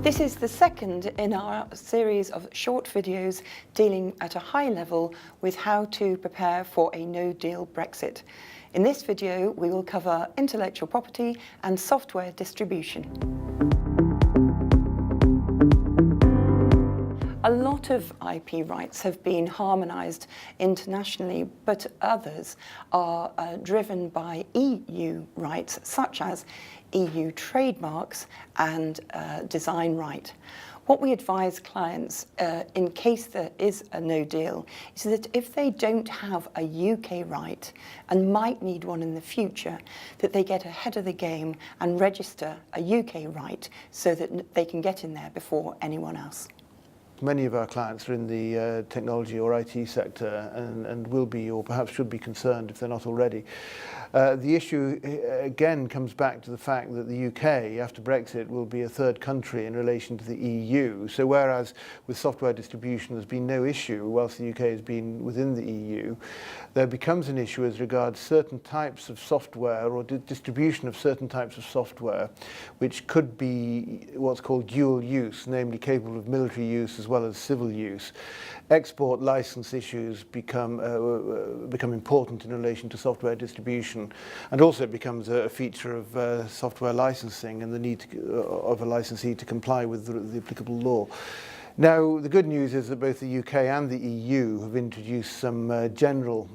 This is the second in our series of short videos dealing at a high level with how to prepare for a no-deal Brexit. In this video, we will cover intellectual property and software distribution. A lot of IP rights have been harmonised internationally, but others are driven by EU rights, such as EU trademarks and design right. What we advise clients in case there is a no deal is that if they don't have a UK right and might need one in the future, that they get ahead of the game and register a UK right so that they can get in there before anyone else. Many of our clients are in the technology or IT sector and will be, or perhaps should be, concerned if they're not already. The issue again comes back to the fact that the UK, after Brexit, will be a third country in relation to the EU. So whereas with software distribution there's been no issue whilst the UK has been within the EU, there becomes an issue as regards certain types of software or distribution of certain types of software which could be what's called dual use, namely capable of military use as well as civil use. Export license issues become important in relation to software distribution, and also it becomes a feature of software licensing and the need of a licensee to comply with the applicable law. Now, the good news is that both the UK and the EU have introduced some general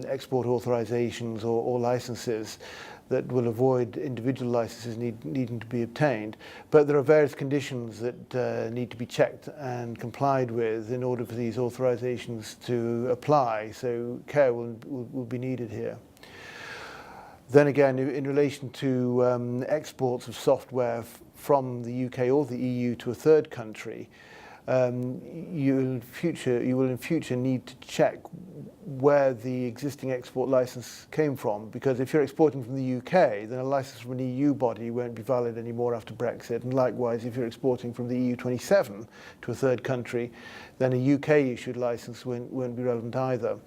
export authorisations or licenses that will avoid individual licenses needing to be obtained. But there are various conditions that need to be checked and complied with in order for these authorisations to apply, so care will be needed here. Then again, in relation to exports of software from the UK or the EU to a third country, you will in future need to check where the existing export license came from, because if you're exporting from the UK, then a license from an EU body won't be valid anymore after Brexit, and likewise if you're exporting from the EU 27 to a third country, then a UK issued license won't be relevant either.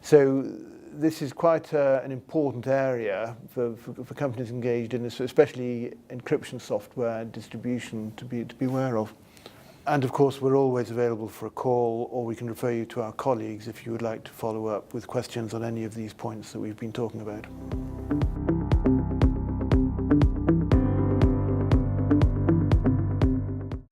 So this is quite an important area for companies engaged in this, especially encryption software distribution, to be aware of. And of course, we're always available for a call, or we can refer you to our colleagues if you would like to follow up with questions on any of these points that we've been talking about.